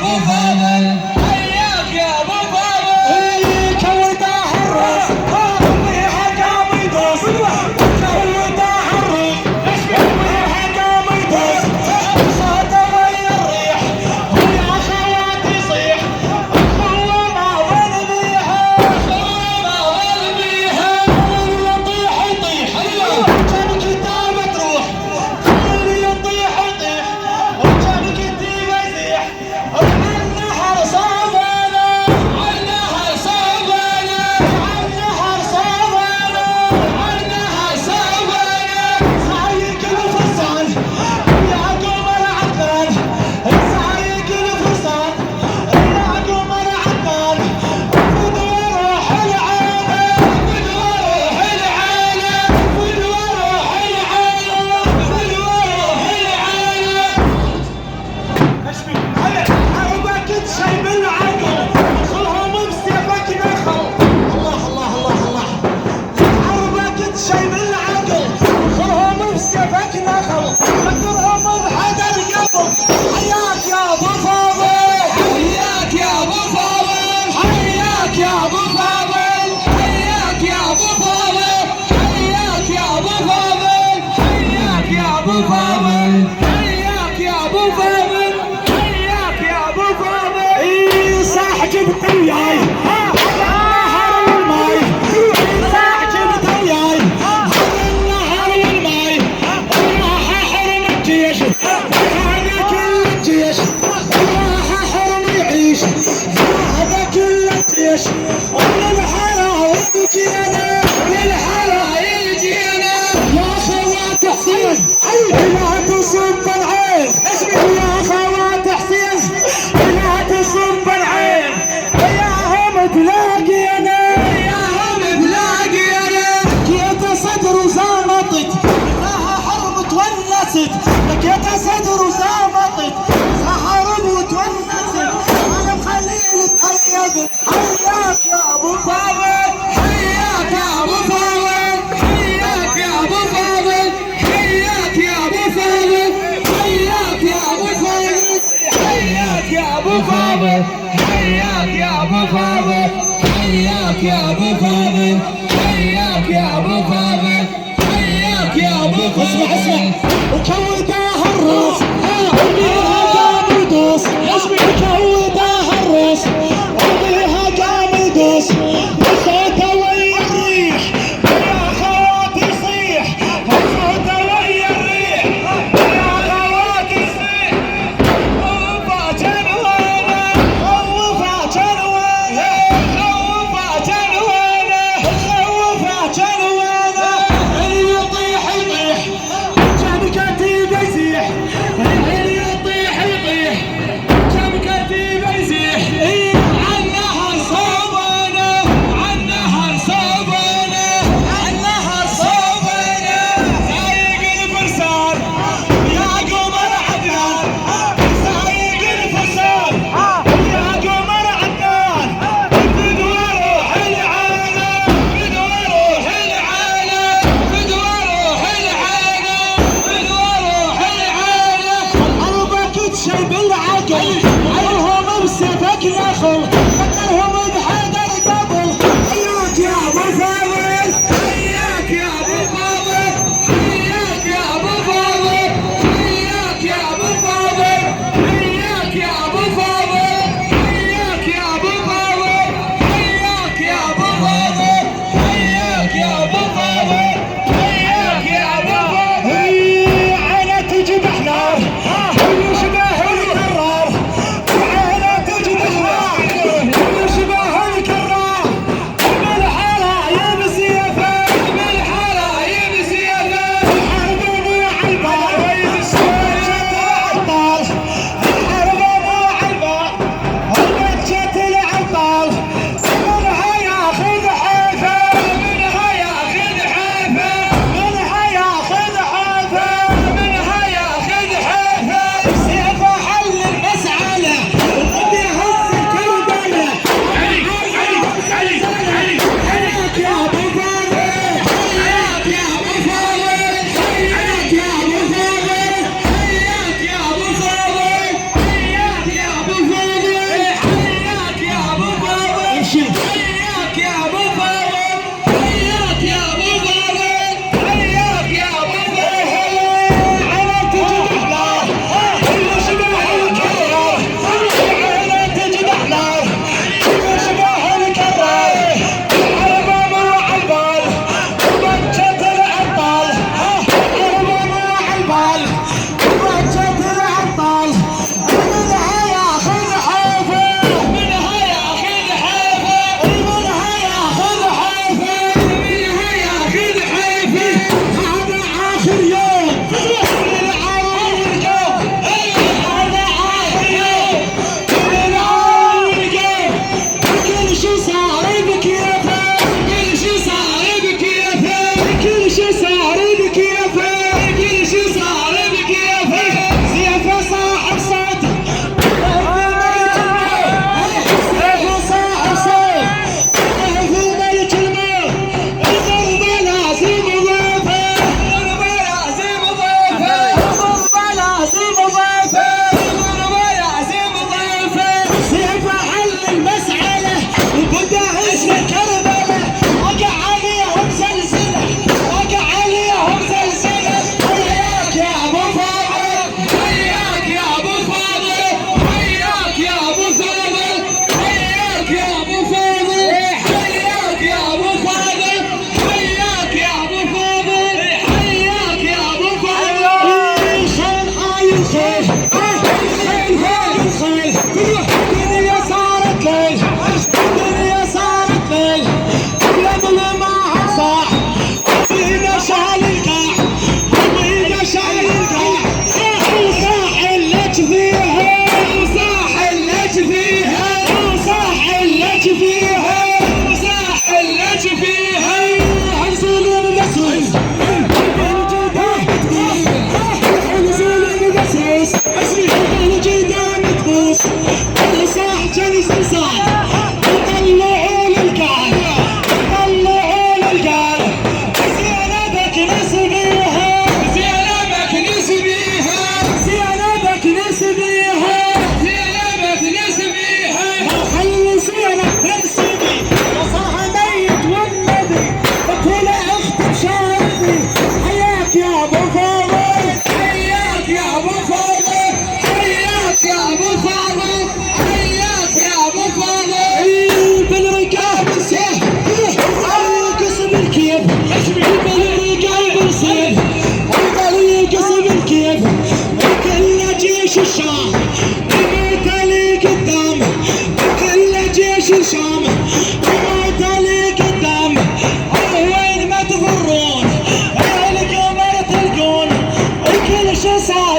ابو فاضل حياك يا ابو فاضل كويته الراس اميها قام يدوس كويته الراس اميها قام يدوس صوته ويا الريح ويا خوات يصيح اخوه ما ظل بيها اخوه ما ظل بيها اللي يطيح يطيح كم كتابه تروح اللي يطيح يطيح وكم كتيبه يزيح النهر صابنا النهر صابنا النهر صابنا النهر صابنا سايق الفرسان يا قمر عدنان سايق الفرسان يا قمر عدنان فدوى روح العالم فدوى روح العالم فدوى روح العالم فدوى روح العالم حربك تشيب العقل خلهم بسيفك نخل الله الله الله الله حربك تشيب العقل خلهم بسيفك نخل فكرهم بحجر قبل حياك يا ابو فاضل حياك يا ابو فاضل حياك يا ابو فاضل حياك يا ابو فاضل حياك يا ابو فاضل حياك يا ابو فاضل حياك يا ابو فاضل حياك يا ابو فاضل اي صح جبت وياي النهر والماي صح جبت وياي النهر والماي راح حرم الجيش هذا كل الجيش راح حرم يعيش هذا كل الجيش وللحلا يجينا للحلا يجينا يا خوات حسين لا تصب العين يا خوات حسين لا تصب العين ياهم تلاقينا ياهم تلاقينا لقيت صدر وزامطت منها حرب تونست لقيت صدر وزامطت حرب وتونست انا مخليل تهيب حياك يا ابو فاضل حياك يا ابو فاضل حياك يا ابو فاضل حياك يا ابو فاضل حياك يا ابو فاضل حياك يا ابو فاضل حياك يا ابو فاضل حياك يا ابو فاضل حياك يا ابو فاضل حياك يا ابو فاضل اسمع اسمع وكويته الراس وبيها قام يدوس وكويته الراس وبيها قام يدوس وصوته ويا الريح يا خوات يصيح وصوته ويا الريح يا خوات يصيح خوفا جنوانا خوفا جنوانا خوفا جنوانا خوفا جنوانا اللي يطيح يطيح كم كتيبه يزيح اللي يطيح يطيح كم كتيبه يزيح عنها صوبنا عنها صوبنا عنها صوبنا سايق الفرسان يا قمر عدنان سايق الفرسان يا قمر عدنان فدوى روح العالم فدوى روح العالم فدوى روح العالم فدوى روح العالم حربك تشيب العقل عيرهم بسيفك نخل فكرهم بحجر قبل حياك يا ابو فاضل حياك يا ابو فاضل حياك يا ابو فاضل حياك يا ابو فاضل حياك يا ابو فاضل حياك يا ابو فاضل حياك يا ابو فاضل حياك يا ابو فاضل حياك يا ابو فاضل عينه تجبح نار ويشبه القرار عينه تجبح نار الموت اللي قدامه كله جيش شامه، الموت اللي قدامه وين ما تفرون القمر تلقون كل شي صار